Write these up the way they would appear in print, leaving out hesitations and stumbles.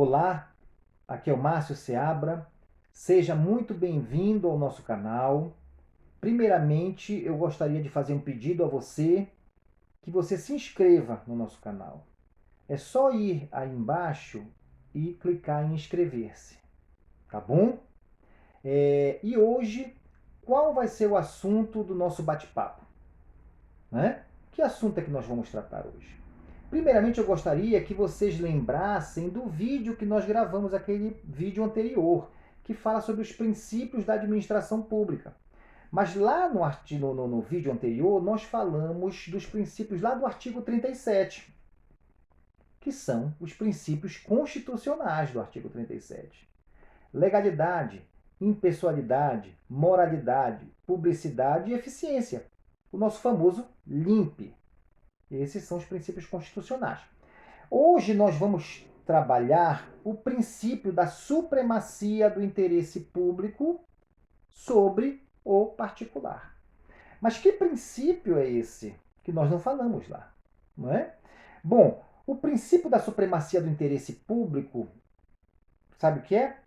Olá, aqui é o Márcio Seabra. Seja muito bem-vindo ao nosso canal. Primeiramente, eu gostaria de fazer um pedido a você, que você se inscreva no nosso canal. É só ir aí embaixo e clicar em inscrever-se, tá bom? E hoje, qual vai ser o assunto do nosso bate-papo? Né? Que assunto é que nós vamos tratar hoje? Primeiramente, eu gostaria que vocês lembrassem do vídeo que nós gravamos, aquele vídeo anterior, que fala sobre os princípios da administração pública. Mas lá no vídeo anterior, nós falamos dos princípios lá do artigo 37, que são os princípios constitucionais do artigo 37. Legalidade, impessoalidade, moralidade, publicidade e eficiência. O nosso famoso LIMP. Esses são os princípios constitucionais. Hoje nós vamos trabalhar o princípio da supremacia do interesse público sobre o particular. Mas que princípio é esse que nós não falamos lá, não é? Bom, o princípio da supremacia do interesse público, sabe o que é?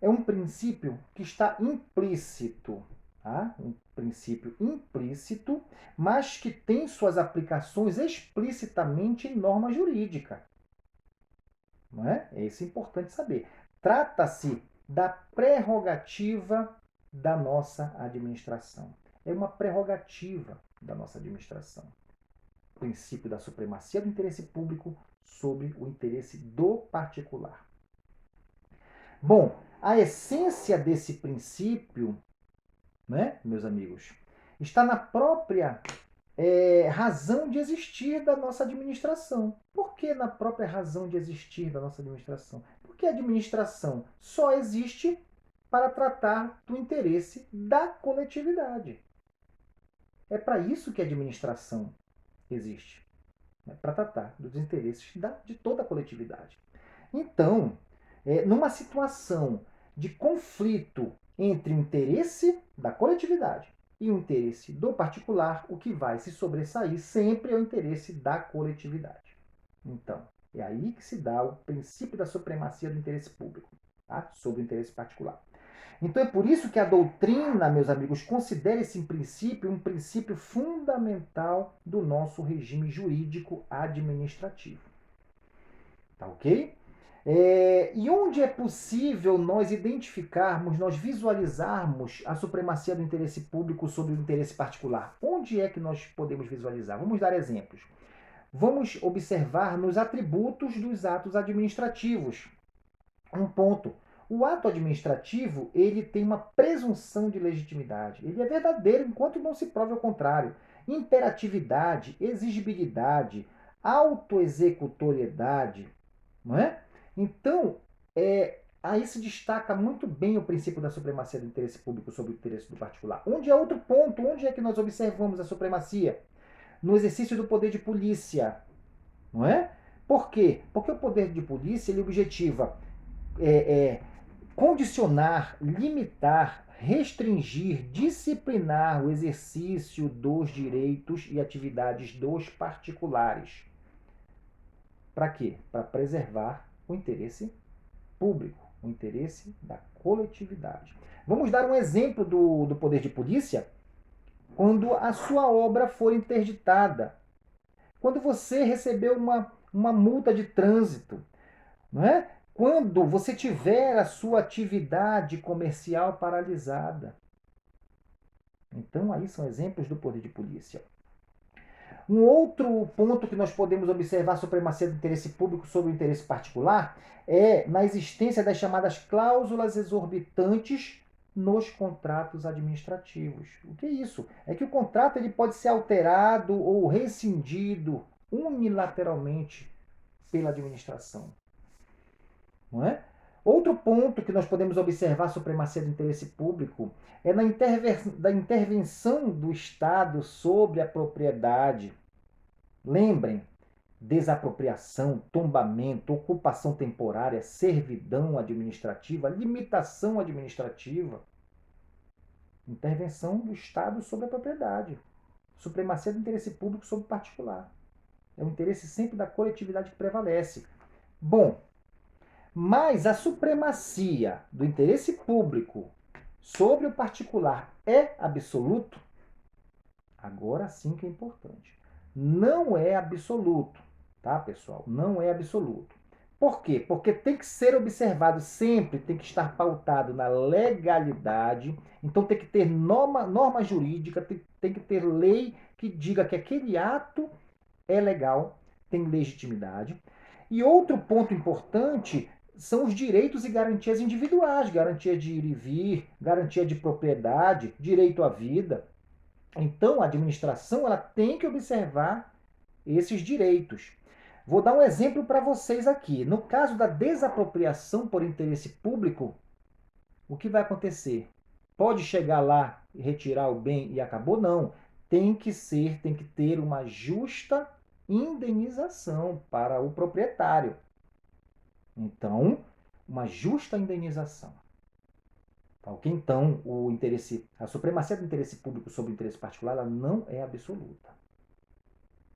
É um princípio que está implícito, tá? Um princípio implícito, mas que tem suas aplicações explicitamente em norma jurídica. Não é? Isso é importante saber. Trata-se da prerrogativa da nossa administração. É uma prerrogativa da nossa administração. O princípio da supremacia do interesse público sobre o interesse do particular. Bom, a essência desse princípio, né, meus amigos, está na própria razão de existir da nossa administração. Por que na própria razão de existir da nossa administração? Porque a administração só existe para tratar do interesse da coletividade. É para isso que a administração existe, né? Para tratar dos interesses de toda a coletividade. Então, numa situação de conflito entre o interesse da coletividade e o interesse do particular, o que vai se sobressair sempre é o interesse da coletividade. Então, é aí que se dá o princípio da supremacia do interesse público, tá? Sobre o interesse particular. Então é por isso que a doutrina, meus amigos, considera esse princípio um princípio fundamental do nosso regime jurídico administrativo. Tá ok? E onde é possível nós identificarmos, nós visualizarmos a supremacia do interesse público sobre o interesse particular? Onde é que nós podemos visualizar? Vamos dar exemplos. Vamos observar nos atributos dos atos administrativos. Um ponto. O ato administrativo, ele tem uma presunção de legitimidade. Ele é verdadeiro enquanto não se prove ao contrário. Imperatividade, exigibilidade, autoexecutoriedade, não é? Então, aí se destaca muito bem o princípio da supremacia do interesse público sobre o interesse do particular. Onde é outro ponto? Onde é que nós observamos a supremacia? No exercício do poder de polícia, não é? Por quê? Porque o poder de polícia ele objetiva condicionar, limitar, restringir, disciplinar o exercício dos direitos e atividades dos particulares. Para quê? Para preservar o interesse público, o interesse da coletividade. Vamos dar um exemplo do poder de polícia quando a sua obra for interditada. Quando você recebeu uma multa de trânsito, não é? Quando você tiver a sua atividade comercial paralisada. Então, aí são exemplos do poder de polícia. Um outro ponto que nós podemos observar a supremacia do interesse público sobre o interesse particular é na existência das chamadas cláusulas exorbitantes nos contratos administrativos. O que é isso? É que o contrato ele pode ser alterado ou rescindido unilateralmente pela administração. Não é? Outro ponto que nós podemos observar a supremacia do interesse público é da intervenção do Estado sobre a propriedade. Lembrem, desapropriação, tombamento, ocupação temporária, servidão administrativa, limitação administrativa, intervenção do Estado sobre a propriedade, supremacia do interesse público sobre o particular. É o interesse sempre da coletividade que prevalece. Bom, Mas a supremacia do interesse público sobre o particular é absoluto? Agora sim que é importante. Não é absoluto, tá, pessoal? Não é absoluto. Por quê? Porque tem que ser observado sempre, tem que estar pautado na legalidade. Então tem que ter norma jurídica, tem que ter lei que diga que aquele ato é legal, tem legitimidade. E outro ponto importante são os direitos e garantias individuais, garantia de ir e vir, garantia de propriedade, direito à vida. Então, a administração ela tem que observar esses direitos. Vou dar um exemplo para vocês aqui. No caso da desapropriação por interesse público, o que vai acontecer? Pode chegar lá e retirar o bem e acabou? Não. Tem que ter uma justa indenização para o proprietário. Então, uma justa indenização. Tá, ok? Então, a supremacia do interesse público sobre o interesse particular ela não é absoluta.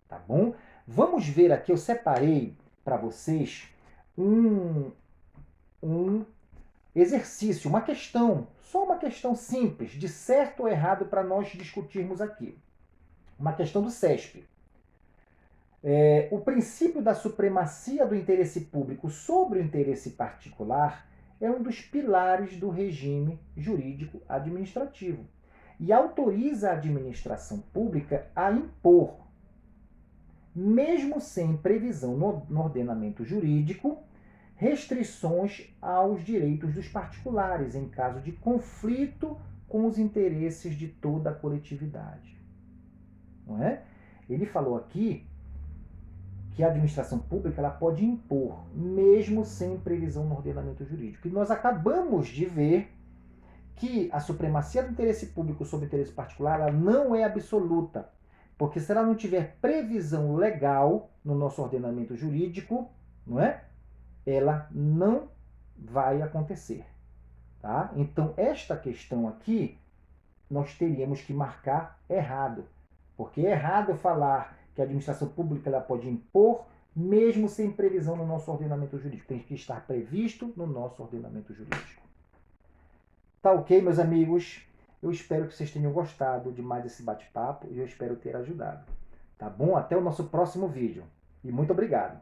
Tá bom? Vamos ver aqui, eu separei para vocês um exercício, uma questão, só uma questão simples, de certo ou errado para nós discutirmos aqui. Uma questão do CESP. O princípio da supremacia do interesse público sobre o interesse particular é um dos pilares do regime jurídico administrativo e autoriza a administração pública a impor, mesmo sem previsão no ordenamento jurídico, restrições aos direitos dos particulares em caso de conflito com os interesses de toda a coletividade. Não é? Ele falou aqui que a administração pública ela pode impor, mesmo sem previsão no ordenamento jurídico. E nós acabamos de ver que a supremacia do interesse público sobre o interesse particular ela não é absoluta, porque se ela não tiver previsão legal no nosso ordenamento jurídico, não é? Ela não vai acontecer. Tá? Então, esta questão aqui, nós teríamos que marcar errado. Porque é errado falar que a administração pública ela pode impor, mesmo sem previsão no nosso ordenamento jurídico. Tem que estar previsto no nosso ordenamento jurídico. Tá ok, meus amigos? Eu espero que vocês tenham gostado de mais esse bate-papo e eu espero ter ajudado. Tá bom? Até o nosso próximo vídeo. E muito obrigado.